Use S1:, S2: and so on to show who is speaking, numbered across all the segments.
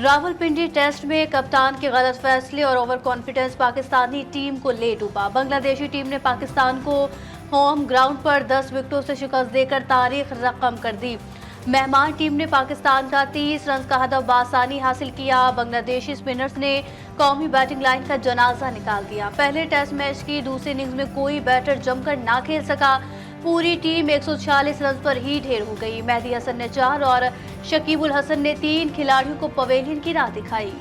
S1: Rawalpindi test में कप्तान के गलत फैसले और ओवर कॉन्फिडेंस पाकिस्तानी टीम को ले डूबा। बांग्लादेशी टीम ने पाकिस्तान को होम ग्राउंड पर 10 विकेटों से शिकस्त देकर तारीख रकम कर दी। मेहमान टीम ने पाकिस्तान का 30 रन का हदफ बासानी हासिल किया। बांग्लादेशी स्पिनर्स ने कौमी बैटिंग लाइन का जनाजा निकाल दिया। पहले टेस्ट मैच की दूसरी इनिंग्स में कोई बैटर जमकर ना खेल सका। पूरी टीम 146 रन पर ही ढेर हो गई। मेहदी हसन ने 4 और शकीबुल हसन ने 3 खिलाड़ियों को पवेलियन की राह दिखाई।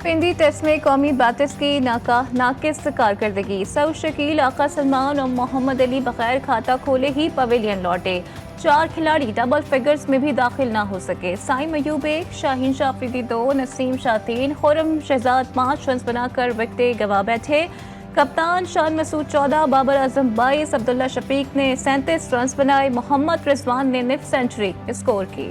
S2: पिंडी टेस्ट में कौमी बैटर्स की नाकिस कारकर्दगी। सऊद शकील, आका सलमान और मोहम्मद अली बगैर खाता खोले ही पवेलियन लौटे। 4 खिलाड़ी डबल फिगर्स में भी दाखिल ना हो सके। साइम अयूब 1, शाहीन शाह अफरीदी 2, नसीम शाह 3, खुर्रम शहजाद 5 रन बनाकर विकेटें गंवा बैठे। कप्तान शान मसूद 14, बाबर आजम 22, अब्दुल्ला शफीक ने 37 रन बनाए। मोहम्मद रिजवान ने निफ सेंचुरी स्कोर की।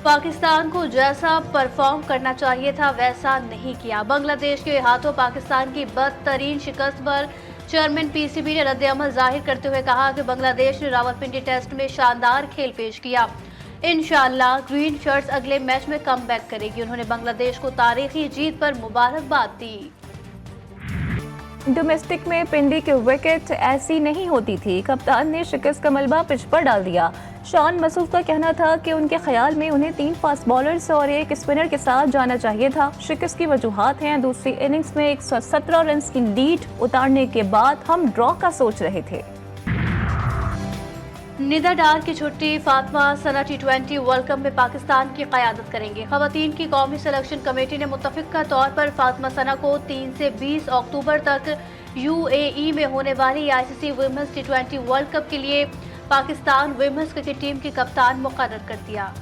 S1: पाकिस्तान को जैसा परफॉर्म करना चाहिए था वैसा नहीं किया। बांग्लादेश के हाथों पाकिस्तान की बदतरीन शिकस्त पर चेयरमैन पीसीबी ने रद्द-ए-अमल जाहिर करते हुए कहा कि बांग्लादेश ने रावलपिंडी टेस्ट में शानदार खेल पेश किया। इंशाअल्लाह ग्रीन शर्ट्स अगले मैच में कमबैक करेगी। उन्होंने बांग्लादेश को तारीखी जीत पर मुबारकबाद दी।
S2: डोमेस्टिक में पिंडी की विकेट ऐसी नहीं होती थी। कप्तान ने शिकस्त का मलबा पिच पर डाल दिया। शान मसूद का कहना था कि उनके ख्याल में उन्हें 3 फास्ट बॉलर्स और 1 स्पिनर के साथ जाना चाहिए था। शिकस्त की वजूहात हैं, दूसरी इनिंग्स में 117 रन की लीड उतारने के बाद हम ड्रॉ का सोच रहे थे।
S1: निदा डार की छुट्टी, फातिमा सना T20 वर्ल्ड कप में पाकिस्तान की क़यादत करेंगे। ख़वातीन की कौमी सिलेक्शन कमेटी ने मुत्तफ़िक़ा तौर पर फातिमा सना को 3 से 20 अक्टूबर तक UAE में होने वाली ICC women's T20 world cup के लिए पाकिस्तान वुमेन्स क्रिकेट टीम की कप्तान मुकर्रर कर दिया।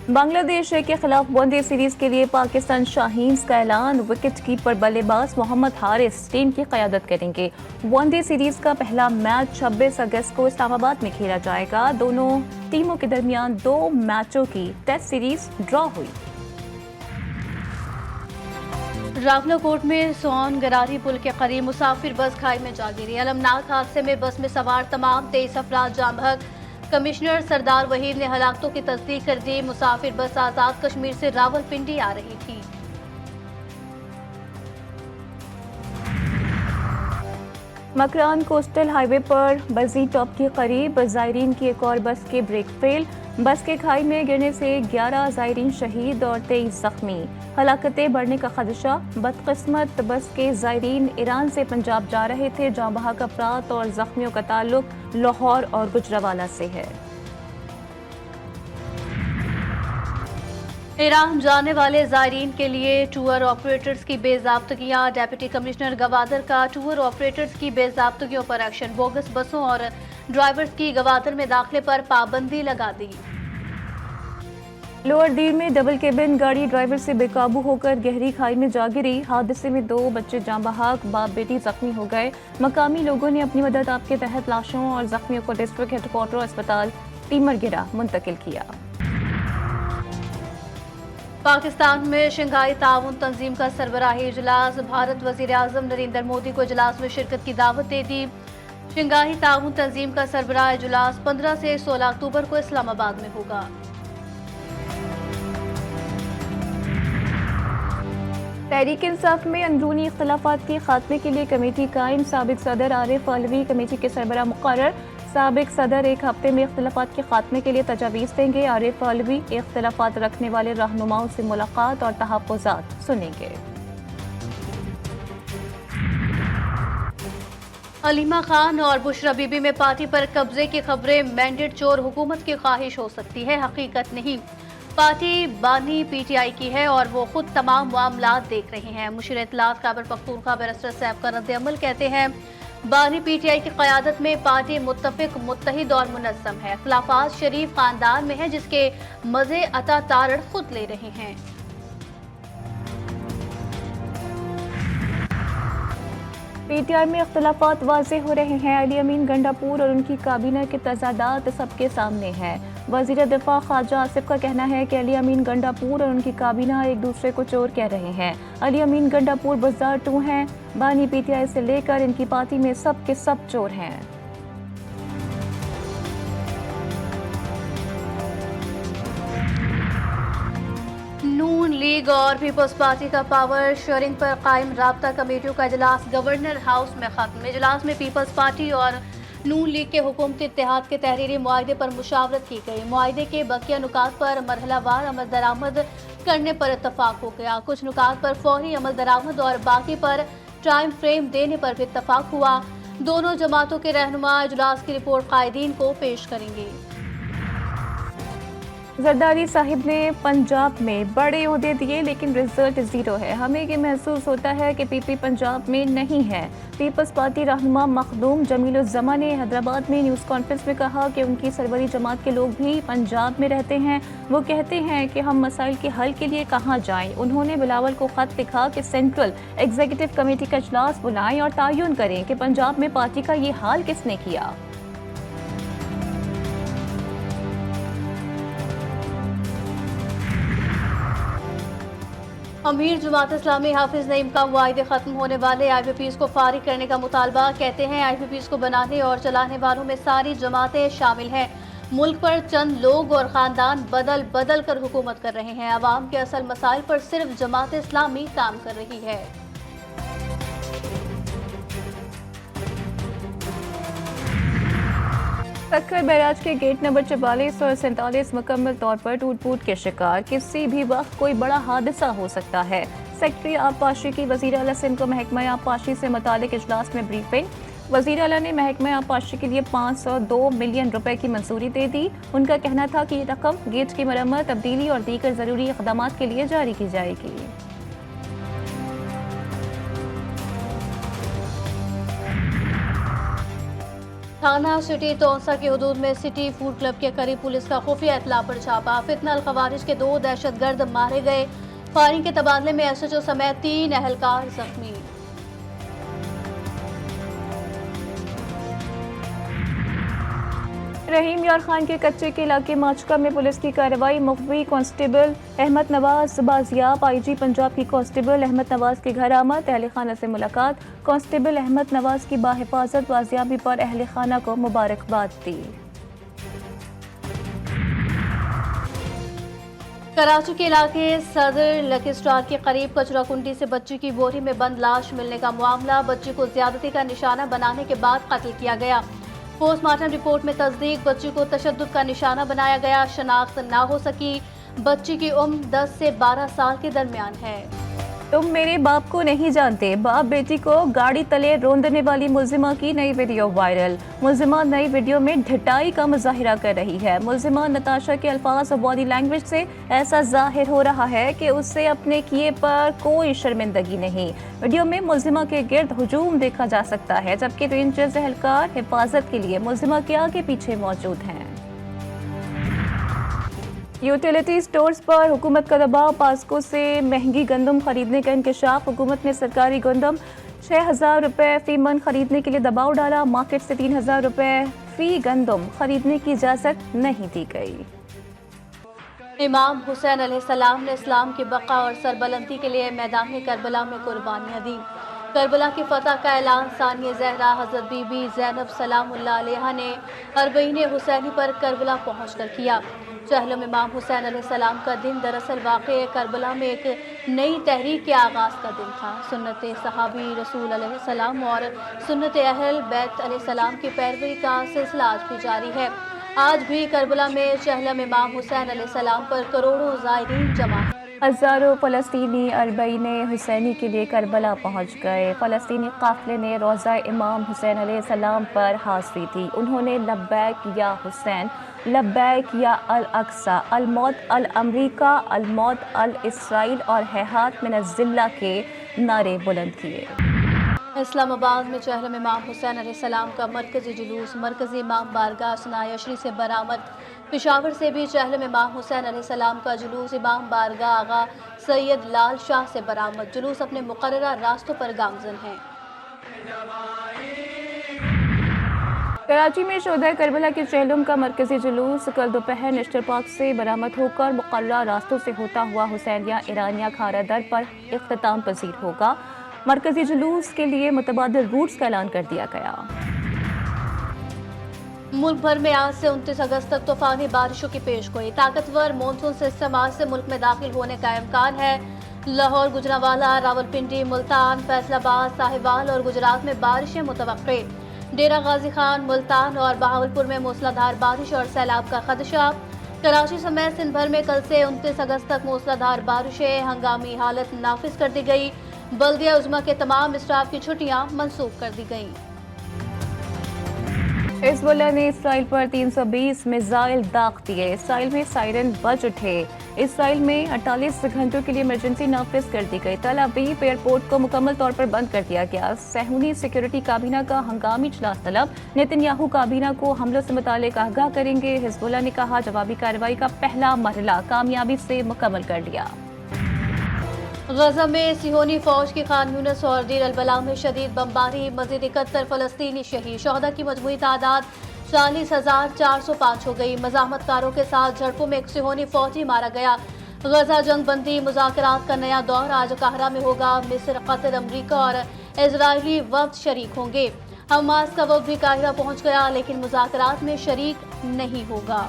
S2: बांग्लादेश के खिलाफ वनडे सीरीज के लिए पाकिस्तान शाहीन्स का ऐलान। विकेट कीपर बल्लेबाज मोहम्मद हारिस टीम की क़यादत करेंगे। वनडे सीरीज का पहला मैच 26 अगस्त को इस्लामाबाद में खेला जाएगा। दोनों टीमों के दरमियान 2 मैचों की टेस्ट सीरीज ड्रॉ हुई।
S1: रावलाकोट में सोन गरारी पुल के करीब मुसाफिर बस खाई में जा गिरी। अलमनाक हादसे में बस में सवार तमाम 23 अफराद जाँ बहक। कमिश्नर सरदार वहीद ने हलाकतों की तस्दीक कर दी। मुसाफिर बस आजाद कश्मीर से रावलपिंडी आ रही थी।
S2: मकरान कोस्टल हाईवे पर बजी टॉप के करीब जायरीन की एक और बस के ब्रेक फेल। बस के खाई में गिरने से 11 जायरीन शहीद और 23 जख्मी। हलाकतें बढ़ने का खदशा। बदकिस्मत बस के जायरीन ईरान से पंजाब जा रहे थे। जाँ बहक अफराद और जख्मियों का ताल्लुक लाहौर और गुजरावाला से है।
S1: ईरान जाने वाले जायरीन के लिए टूर ऑपरेटर्स की बेज़ाब्तगियां। डिप्टी कमिश्नर गवादर का टूर ऑपरेटर्स की बेज़ाब्तगियों पर एक्शन। बोगस बसों और ड्राइवर्स की गवादर में दाखिले पर पाबंदी लगा दी।
S2: लोअर डीर में डबल केबिन गाड़ी ड्राइवर से बेकाबू होकर गहरी खाई में जा गिरी। हादसे में 2 बच्चे जाँ बहक, बाप बेटी जख्मी हो गए। मकामी लोगों ने अपनी मदद आप के तहत लाशों और जख्मियों को डिस्ट्रिक्ट हेडक्वार्टर अस्पताल टीमरगिरा मुंतकिल किया।
S1: पाकिस्तान में शंघाई ताउन तंजीम का सरबराही इजलास। भारत वजीर आजम नरेंद्र मोदी को इजलास में शिरकत की दावत दे दी। शंघाई ताउन तंजीम का सरबराह इजलास 15 से 16 अक्टूबर को इस्लामाबाद में होगा।
S2: तहरीक इंसाफ में अंदरूनी इख्तलाफात के खात्मे के लिए कमेटी कायम। साबिक सदर आरिफ अलवी कमेटी के सरबराह मुकर्रर। साबिक सदर 1 हफ्ते में इख्तलाफात के खात्मे के लिए तजावीज़ देंगे। आरिफ अलवी इख्तलाफात रखने वाले रहनुमाओं से मुलाकात और तहफ़्फ़ुज़ात सुनेंगे।
S1: अलीमा खान और बुशरा बीबी में पार्टी पर कब्जे की खबरें। मैंडेट चोर हुकूमत की ख्वाहिश हो सकती है, हकीकत नहीं। पार्टी बानी PTI की है और वो खुद तमाम मामलात देख रहे हैं। मुशीर इत्तलात खैबर पख्तूनख्वा बैरिस्टर सैफ का रद्द-ए-अमल कहते हैं बानी PTI की क़यादत में पार्टी मुत्तफ़िक़, मुत्तहिद और मुनज़्ज़म है। इख्तिलाफ़ात शरीफ ख़ानदान में है जिसके मज़े अता तारड़ खुद ले रहे हैं।
S2: PTI में इख्तिलाफात वाज़े हो रहे हैं। अली अमीन गंडापुर और उनकी काबीना के तज़ादात सबके सामने हैं। वज़ीर दिफ़ा ख्वाजा आसिफ का कहना है कि अली अमीन गंडापुर और उनकी काबीना एक दूसरे को चोर कह रहे हैं। अली अमीन गंडापुर बुज़दार 2 हैं। बानी PTI से लेकर इनकी पार्टी में सब के सब चोर हैं।
S1: लीग और पीपल्स पार्टी का पावर शेयरिंग पर कायम राब्ता कमेटियों का इजलास गवर्नर हाउस में खत्म। इजलास में पीपल्स पार्टी और नून लीग के हुकूमती इत्तेहाद के तहरीरी मुआहदे पर मुशावरत की गई। मुआहदे के बकिया नुकात पर मरहलावार अमल दरामद करने पर इत्तफाक हो गया। कुछ नुकात पर फौरी अमल दरामद और बाकी पर टाइम फ्रेम देने पर भी इत्तफाक हुआ। दोनों जमातों के रहनुमा इजलास की रिपोर्ट कायदीन को पेश करेंगे।
S2: जरदारी साहिब ने पंजाब में बड़े ओहदे दिए लेकिन रिजल्ट जीरो है। हमें ये महसूस होता है कि पीपी पंजाब में नहीं है। पीपल्स पार्टी रहनुमा मखदूम जमीलुज़्ज़मा ने हैदराबाद में न्यूज़ कॉन्फ्रेंस में कहा कि उनकी सरबरी जमात के लोग भी पंजाब में रहते हैं। वो कहते हैं कि हम मसाइल के हल के लिए कहाँ जाएं। उन्होंने बिलावल को खत लिखा कि सेंट्रल एग्जीक्यूटिव कमेटी का इजलास बुलाएं और तयन करें कि पंजाब में पार्टी का ये हाल किसने किया।
S1: अमीर जमात इस्लामी हाफिज नईम का मुआहदे खत्म होने वाले IPPs को फारिग करने का मुतालबा। कहते हैं IPPs को बनाने और चलाने वालों में सारी जमातें शामिल हैं। मुल्क पर चंद लोग और ख़ानदान बदल बदल कर हुकूमत कर रहे हैं। अवाम के असल मसाइल पर सिर्फ जमात इस्लामी काम कर रही है।
S2: सक्कर बैराज के गेट नंबर 44 और 47 मुकम्मल तौर पर टूट फूट के शिकार। किसी भी वक्त कोई बड़ा हादसा हो सकता है। सेक्रेटरी आबपाशी की वज़ीर आला सिंध को महकमा आबपाशी से मुतालिक इजलास में ब्रीफिंग। वज़ीर आला ने महकमा आबपाशी के लिए 502 मिलियन रुपए की मंजूरी दे दी। उनका कहना था कि ये रकम गेट की मरम्मत, तब्दीली और दीगर ज़रूरी इक़दामात के लिए जारी की जाएगी।
S1: थाना सिटी तौसा की हदूद में सिटी फूड क्लब के करीब पुलिस का खुफिया इत्तला पर छापा। फितना अल खवारिज के 2 दहशतगर्द मारे गए। फायरिंग के तबादले में SHO समेत 3 अहलकार जख्मी।
S2: रहीम यार खान के कच्चे के इलाके माचका में पुलिस की कार्रवाई। मुखबी कांस्टेबल अहमद नवाज बाजियाब। IG पंजाब की कांस्टेबल अहमद नवाज के घर आमद, अहल खाना से मुलाकात। कांस्टेबल अहमद नवाज की बाहिफाजत बाजियाबी पर अहल खाना को मुबारकबाद दी।
S1: कराची के इलाके सदर लकी स्टार के करीब कचरा कुंडी से बच्ची की बोरी में बंद लाश मिलने का मामला। बच्ची को ज्यादती का निशाना बनाने के बाद कत्ल किया गया। पोस्टमार्टम रिपोर्ट में तस्दीक, बच्ची को तशद्दुद का निशाना बनाया गया। शनाख्त ना हो सकी। बच्ची की उम्र 10 से 12 साल के दरमियान है।
S2: तुम मेरे बाप को नहीं जानते। बाप बेटी को गाड़ी तले रोंदने वाली मुल्जिमा की नई वीडियो वायरल। मुल्जिमा नई वीडियो में ढिठाई का मुजाहिरा कर रही है। मुल्जिमा नताशा के अल्फाज और बॉडी लैंग्वेज से ऐसा जाहिर हो रहा है कि उससे अपने किए पर कोई शर्मिंदगी नहीं। वीडियो में मुल्जिमा के गिर्द हुजूम देखा जा सकता है, जबकि रेंजर्स एहलकार हिफाजत के लिए मुल्जिमा के आगे पीछे मौजूद हैं। यूटिलिटी स्टोर्स पर हुकूमत का दबाव। पास्को से महंगी गंदम खरीदने का इंकशाफ। हुकूमत ने सरकारी गंदम 6,000 रुपये फी मन खरीदने के लिए दबाव डाला। मार्केट से 3,000 रुपये फी गंदम खरीदने की इजाज़त नहीं दी गई।
S1: इमाम हुसैन अलैहिस्सलाम ने इस्लाम की बका और सरबलंदी के लिए मैदान करबला में कुर्बानियाँ दी। करबला की फतह का ऐलान सानिया ज़हरा हज़रत बीबी ज़ैनब सलामुल्लाह अलैहा ने अरबईन हुसैनी पर करबला पहुँचकर किया। चहलम इमाम हुसैन अलैहिस्सलाम का दिन दरअसल वाक़े करबला में एक नई तहरीक के आगाज़ का दिन था। सुन्नत सहाबी रसूल अलैहिस्सलाम और सुन्नत अहल बैत अलैहिस्सलाम की पैरवी का सिलसिला आज भी जारी है। आज भी करबला में चहलम इमाम हुसैन अलैहिस्सलाम पर करोड़ों ज़ायरीन जमा हैं।
S2: हज़ारों फ़लस्तीनी अरबईन हुसैनी के लिए करबला पहुंच गए। फ़लस्तीनी काफ़िले ने रोज़ा इमाम हुसैन अलैहिस्सलाम पर हाज़री दी। उन्होंने लब्बैक या हुसैन, लब्बैक या अल अक्सा, अल मौत अल अमरीका, अल मौत अल इसराइल और हैहात मिन ज़िल्ला के नारे बुलंद किए।
S1: इस्लामाबाद में चहलम इमाम हुसैन अलैहिस्सलाम का मरकज़ी जुलूस मरकज़ी इमाम बारगाह सनाए अशरी से बरामद। पेशावर से भी चहलम इमाम हुसैन अलैहिस्सलाम का जुलूस इमाम बारगाह आगा सैयद लाल शाह से बरामद। जुलूस अपने मुकर्ररा रास्तों पर गामज़न है।
S2: कराची में शोधा करबला के चहलम का मरकज़ी जुलूस कल दोपहर नेशनल पार्क से बरामद होकर मुकर्ररा रास्तों से होता हुआ हुसैनिया ईरानिया खारा दर पर इख्तिताम पजीर होगा। मरकज़ी जुलूस के लिए मुतबादिल रूट्स का ऐलान कर दिया गया।
S1: मुल्क भर में आज से 29 अगस्त तक तूफानी बारिशों की पेशगोई। ताकतवर मानसून सिस्टम आज से मुल्क में दाखिल होने का इम्कान है। लाहौर, गुजरांवाला, रावलपिंडी, मुल्तान, फैसलाबाद, साहिवाल और गुजरात में बारिशें मुतवक्के। डेरा गाजी खान, मुल्तान और बहावलपुर में मूसलाधार बारिश और सैलाब का खदशा। कराची समेत सिंध भर में कल से 29 अगस्त तक मूसलाधार बारिशें। हंगामी हालत नाफिज कर दी गई। बल्दिया उजमा के तमाम स्टाफ की छुट्टियां मनसूख कर दी गईं।
S2: हिजबुल्लाह ने इसराइल पर 320 मिसाइल दाग दिए। इसराइल में सायरन बज उठे। इसराइल में 48 घंटों के लिए इमरजेंसी नाफिज कर दी गई। तल अवीव एयरपोर्ट को मुकम्मल तौर पर बंद कर दिया गया। सहूनी सिक्योरिटी काबीना का हंगामी इजलास तलब। नेतन्याहू काबीना को हमलों से मुतालिक आगाह करेंगे। हिजबुल्लाह ने कहा जवाबी कार्रवाई का पहला मरहला कामयाबी से मुकम्मल कर लिया।
S1: गजा में सिहोनी फौज की खान यूनिस और डीर अल-बला में शदीद बमबारी। मजीद 71 फलस्तीनी शहीद। शोहदा की मजमूई तादाद 40,405 हो गई। मज़ाहमतकारों के साथ झड़पों में एक सिहोनी फौजी मारा गया। गजा जंग बंदी मुज़ाकरात का नया दौर आज काहिरा में होगा। मिस्र, कतर, अमरीका और इजरायली वफ्द शरीक होंगे। हमास का वफ्द भी काहिरा पहुंच गया लेकिन मुज़ाकरात में शरीक नहीं होगा।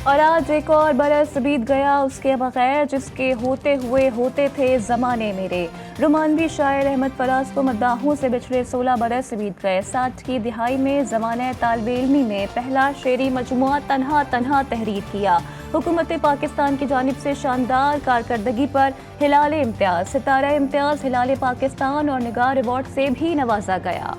S2: और आज एक और बरस बीत गया उसके बगैर जिसके होते हुए होते थे ज़माने मेरे। रोमानवी शायर अहमद फराज को मद्दाहों से बिछड़े 16 बरस बीत गए। 60 की दिहाई में ज़माने तालिब इल्मी में पहला शेरी मजमुआ तन्हा तन्हा तहरीर किया। हुकूमत पाकिस्तान की जानिब से शानदार कारकर्दगी पर हिलाल इम्तियाज़, सितारा इम्तियाज़, हिलाल पाकिस्तान और निगार अवार्ड से भी नवाजा गया।